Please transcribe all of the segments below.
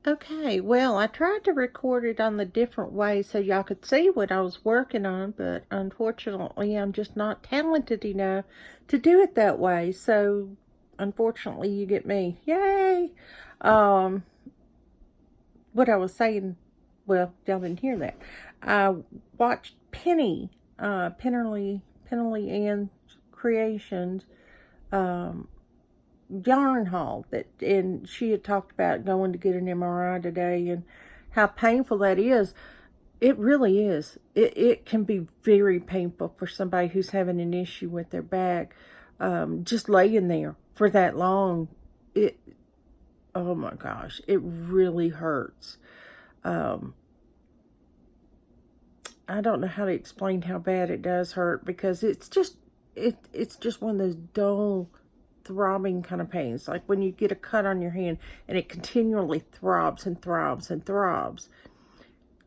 Okay, well, I tried to record it on the different way so y'all could see what I was working on, but unfortunately, I'm just not talented enough to do it that way. So, unfortunately, you get me. Yay! Um, what I was saying, well, y'all didn't hear that. I watched Pennerly Ann's Creations, um, yarn haul that, and she had talked about going to get an MRI today and how painful that is. It really is. It can be very painful for somebody who's having an issue with their back. Just laying there for that long, it, oh my gosh, it really hurts. Um, I don't know how to explain how bad it does hurt because it's just one of those dull throbbing kind of pains, like when you get a cut on your hand and it continually throbs and throbs and throbs.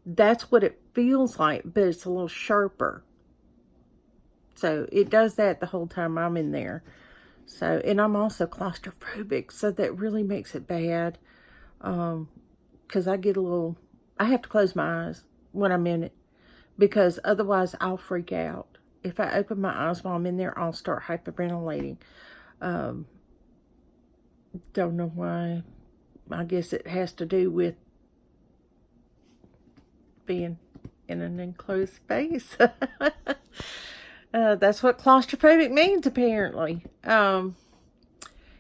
That's what it feels like, but it's a little sharper. So it does that the whole time I'm in there. So, and I'm also claustrophobic, so that really makes it bad. Because I have to close my eyes when I'm in it, because otherwise I'll freak out. If I open my eyes while I'm in there, I'll start hyperventilating. Um, don't know why. I guess it has to do with being in an enclosed space. That's what claustrophobic means, apparently.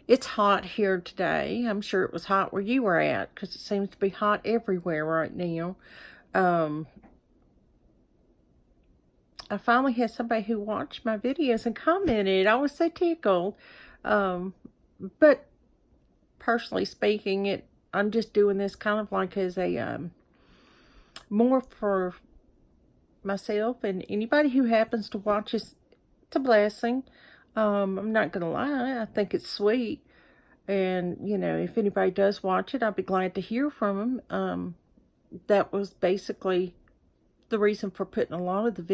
It's hot here today. I'm sure it was hot where you were at, because it seems to be hot everywhere right now. Um, I finally had somebody who watched my videos and commented. I was so tickled. Um, but personally speaking, I'm just doing this kind of like as a more for myself, and anybody who happens to watch is, it's a blessing. I'm not gonna lie, I think it's sweet, and if anybody does watch it, I'll be glad to hear from them. That was basically the reason for putting a lot of the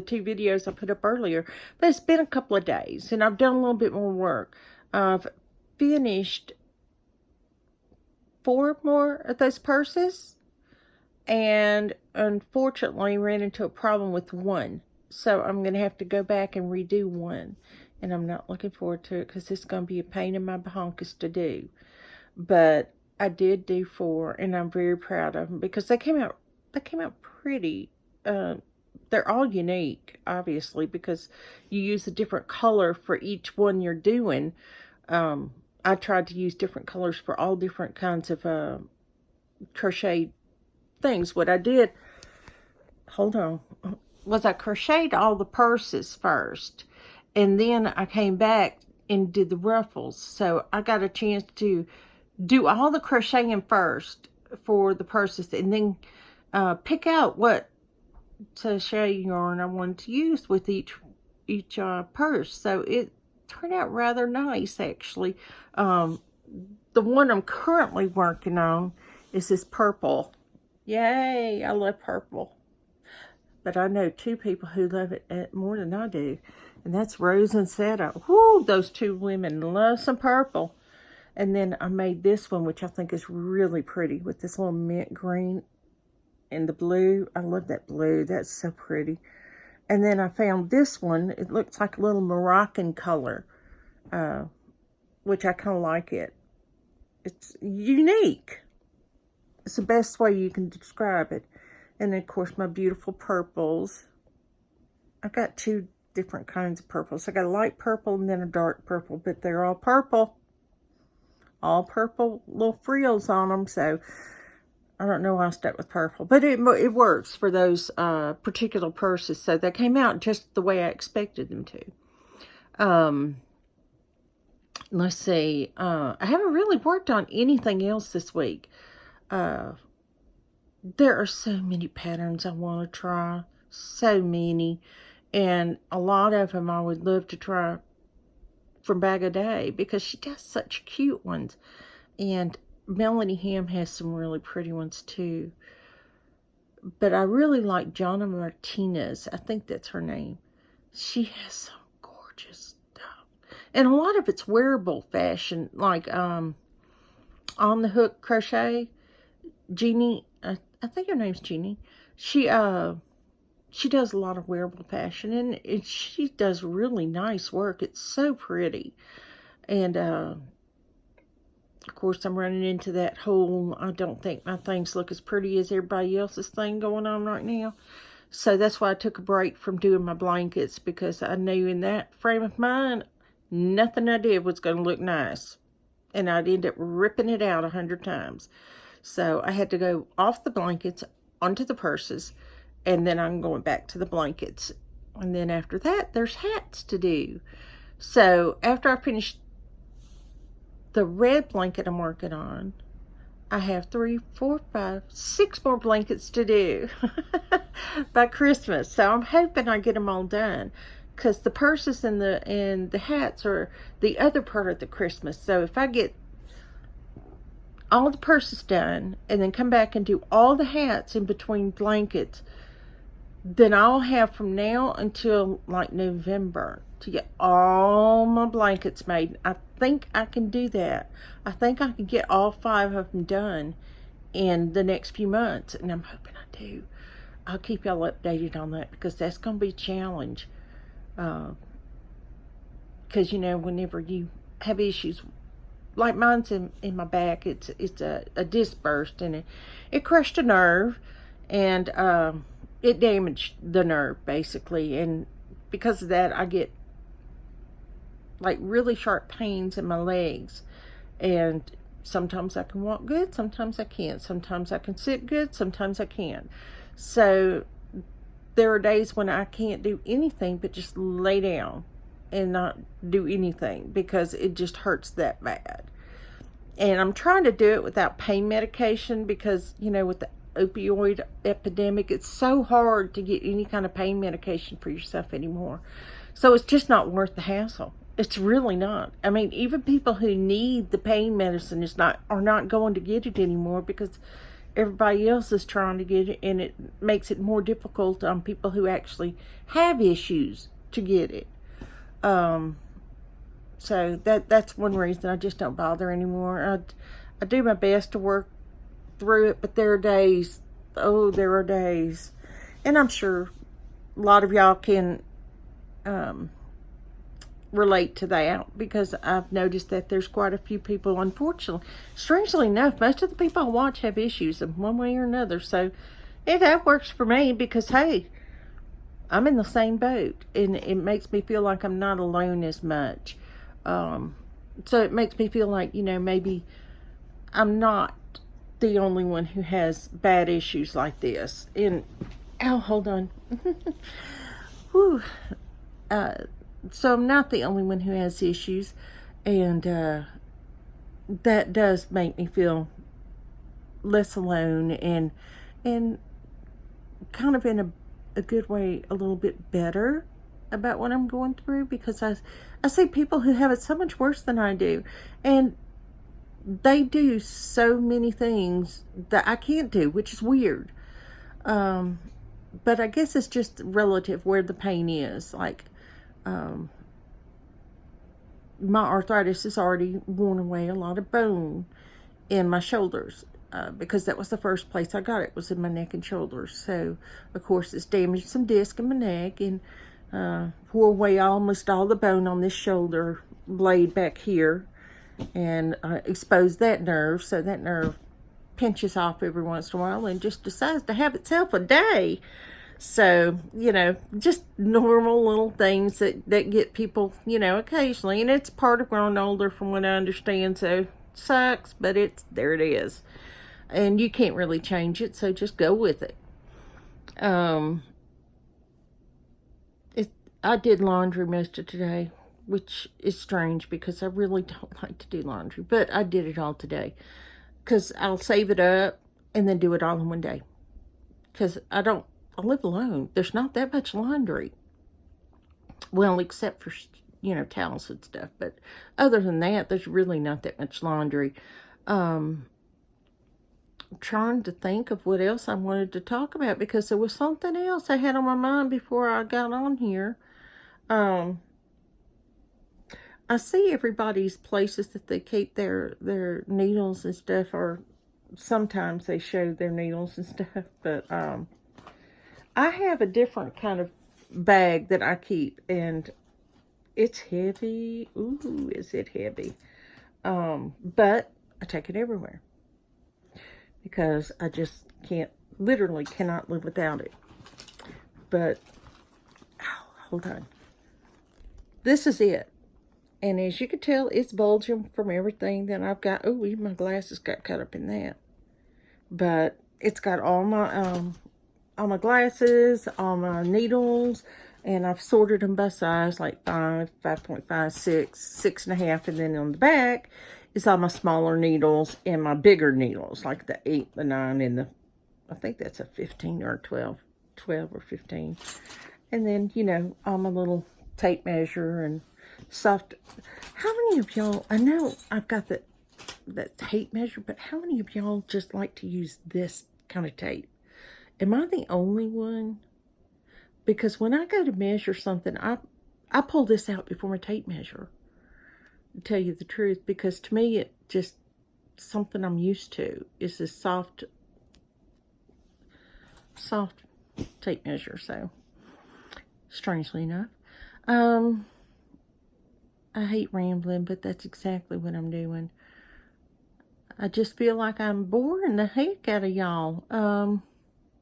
two videos I put up earlier. But it's been a couple of days, and I've done a little bit more work. I've finished 4 more of those purses, and unfortunately ran into a problem with one. So I'm going to have to go back and redo one. And I'm not looking forward to it because it's going to be a pain in my bahonkus to do. But I did do 4, and I'm very proud of them because they came out pretty. They're all unique, obviously, because you use a different color for each one you're doing. I tried to use different colors for all different kinds of crochet things. What I did, hold on, was I crocheted all the purses first, and then I came back and did the ruffles. So I got a chance to do all the crocheting first for the purses, and then pick out what crochet yarn I wanted to use with each purse. So it turned out rather nice, actually. The one I'm currently working on is this purple. Yay, I love purple. But I know 2 people who love it more than I do. And that's Rose and Seta. Whoo, those 2 women love some purple. And then I made this one, which I think is really pretty, with this little mint green and the blue. I love that blue. That's so pretty. And then I found this one. It looks like a little Moroccan color, which I kind of like it. It's unique. It's the best way you can describe it. And then, of course, my beautiful purples. I got 2 different kinds of purples. I got a light purple and then a dark purple, but they're all purple. All purple little frills on them, so I don't know why I stuck with purple. But it works for those particular purses, so they came out just the way I expected them to. Let's see. I haven't really worked on anything else this week. There are so many patterns I want to try. So many. And a lot of them I would love to try from Bag O' Day because she does such cute ones. And Melanie Ham has some really pretty ones too. But I really like Jonna Martinez. I think that's her name. She has some gorgeous stuff. And a lot of it's wearable fashion, like on the hook crochet. Jeannie, I think her name's Jeannie. She she does a lot of wearable fashion, and she does really nice work. It's so pretty. And of course, I'm running into that whole, I don't think my things look as pretty as everybody else's thing going on right now. So that's why I took a break from doing my blankets, because I knew in that frame of mind, nothing I did was going to look nice. And I'd end up ripping it out 100 times. So I had to go off the blankets onto the purses, and then I'm going back to the blankets. And then after that, there's hats to do. So after I finish the red blanket I'm working on, I have 3, 4, 5, 6 more blankets to do by Christmas. So I'm hoping I get them all done, because the purses and the hats are the other part of the Christmas. So if I get all the purses done and then come back and do all the hats in between blankets, then I'll have from now until like November to get all my blankets made. I think I can do that. I think I can get all 5 of them done in the next few months, and I'm hoping I do. I'll keep y'all updated on that, because that's going to be a challenge. Because, whenever you have issues, like mine's in my back, it's a disc burst, and it crushed a nerve, and it damaged the nerve, basically. And because of that, I get like really sharp pains in my legs, and sometimes I can walk good, sometimes I can't, sometimes I can sit good, sometimes I can't. So there are days when I can't do anything but just lay down and not do anything, because it just hurts that bad. And I'm trying to do it without pain medication, because with the opioid epidemic, it's so hard to get any kind of pain medication for yourself anymore. So it's just not worth the hassle. It's really not. I mean, even people who need the pain medicine are not going to get it anymore, because everybody else is trying to get it, and it makes it more difficult on people who actually have issues to get it. So that's one reason I just don't bother anymore. I do my best to work through it, but there are days, and I'm sure a lot of y'all can relate to that, because I've noticed that there's quite a few people, unfortunately, strangely enough, most of the people I watch have issues in one way or another. So that works for me, because hey, I'm in the same boat, and it makes me feel like I'm not alone as much. So it makes me feel like, maybe I'm not the only one who has bad issues like this. And hold on. Whew. So I'm not the only one who has issues, and that does make me feel less alone, and kind of in a good way, a little bit better about what I'm going through, because I see people who have it so much worse than I do, and they do so many things that I can't do, which is weird. But I guess it's just relative where the pain is. Like, my arthritis has already worn away a lot of bone in my shoulders, because that was the first place I got it, was in my neck and shoulders. So, of course, it's damaged some disc in my neck, and wore away almost all the bone on this shoulder blade back here, and exposed that nerve. So that nerve pinches off every once in a while and just decides to have itself a day. So, just normal little things that get people, occasionally. And it's part of growing older, from what I understand. So, sucks, but there it is. And you can't really change it, so just go with it. I did laundry most of today, which is strange, because I really don't like to do laundry. But I did it all today, because I'll save it up and then do it all in one day. Because I live alone. There's not that much laundry. Well, except for, towels and stuff. But other than that, there's really not that much laundry. I'm trying to think of what else I wanted to talk about, because there was something else I had on my mind before I got on here. I see everybody's places that they keep their needles and stuff are sometimes they show their needles and stuff, but I have a different kind of bag that I keep, and it's heavy. Ooh, is it heavy? But I take it everywhere because I just literally cannot live without it. But, oh, hold on. This is it. And as you can tell, it's bulging from everything that I've got. Oh, even my glasses got cut up in that. But it's got all my glasses, all my needles, and I've sorted them by size, like 5, 5.5, 6, 6.5, and then on the back is all my smaller needles and my bigger needles, like the 8, the 9, and I think that's a 15 or 12 or 15. And then, you know, all my little tape measure and soft. How many of y'all, I know I've got that tape measure, but how many of y'all just like to use this kind of tape? Am I the only one? Because when I go to measure something, I pull this out before my tape measure, to tell you the truth, because to me it just something I'm used to is this soft tape measure. So strangely enough, I hate rambling, but that's exactly what I'm doing. I just feel like I'm boring the heck out of y'all.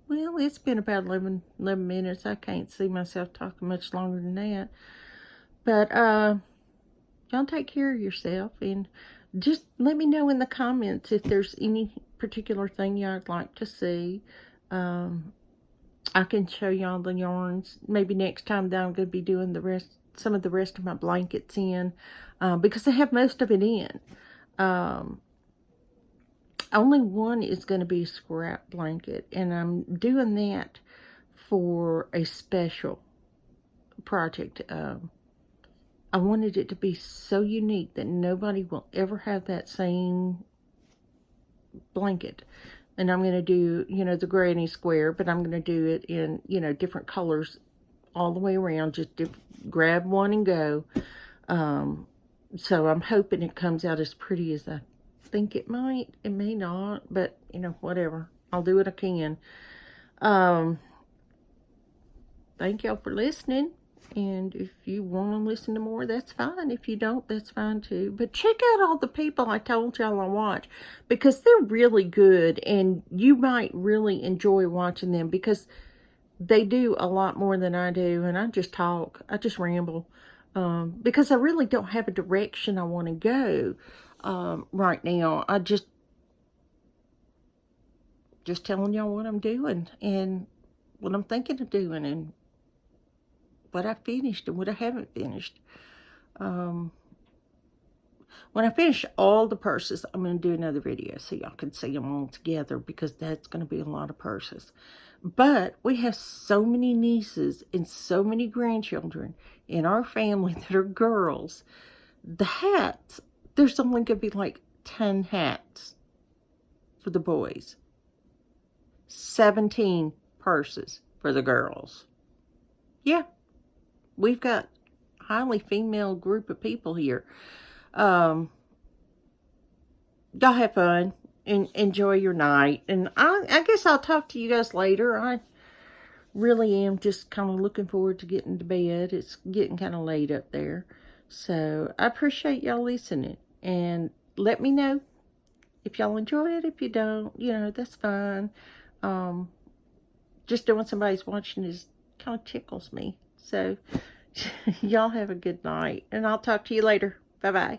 Well, it's been about 11 minutes. I can't see myself talking much longer than that. But y'all take care of yourself, and just let me know in the comments if there's any particular thing y'all'd like to see. I can show y'all the yarns maybe next time that I'm going to be doing some of the rest of my blankets in, because I have most of it in. Only one is going to be a scrap blanket, and I'm doing that for a special project. I wanted it to be so unique that nobody will ever have that same blanket. And I'm going to do, you know, the granny square, but I'm going to do it in, you know, different colors all the way around. Just grab one and go. So I'm hoping it comes out as pretty as I think it might. It may not, but, you know, whatever. I'll do what I can. Thank y'all for listening. And if you want to listen to more, that's fine. If you don't, that's fine too. But check out all the people I told y'all I watch, because they're really good, and you might really enjoy watching them, because they do a lot more than I do, and I just talk. I just ramble, because I really don't have a direction I want to go right now. I just telling y'all what I'm doing and what I'm thinking of doing, and what I finished and what I haven't finished. When I finish all the purses, I'm going to do another video so y'all can see them all together, because that's going to be a lot of purses. But we have so many nieces and so many grandchildren in our family that are girls. The hats, there's only going to be like 10 hats for the boys. 17 purses for the girls. Yeah. We've got a highly female group of people here. Y'all have fun and enjoy your night. And I guess I'll talk to you guys later. I really am just kind of looking forward to getting to bed. It's getting kind of late up there. So I appreciate y'all listening. And let me know if y'all enjoy it. If you don't, you know, that's fine. Just knowing somebody's watching is kind of tickles me. So y'all have a good night, and I'll talk to you later. Bye-bye.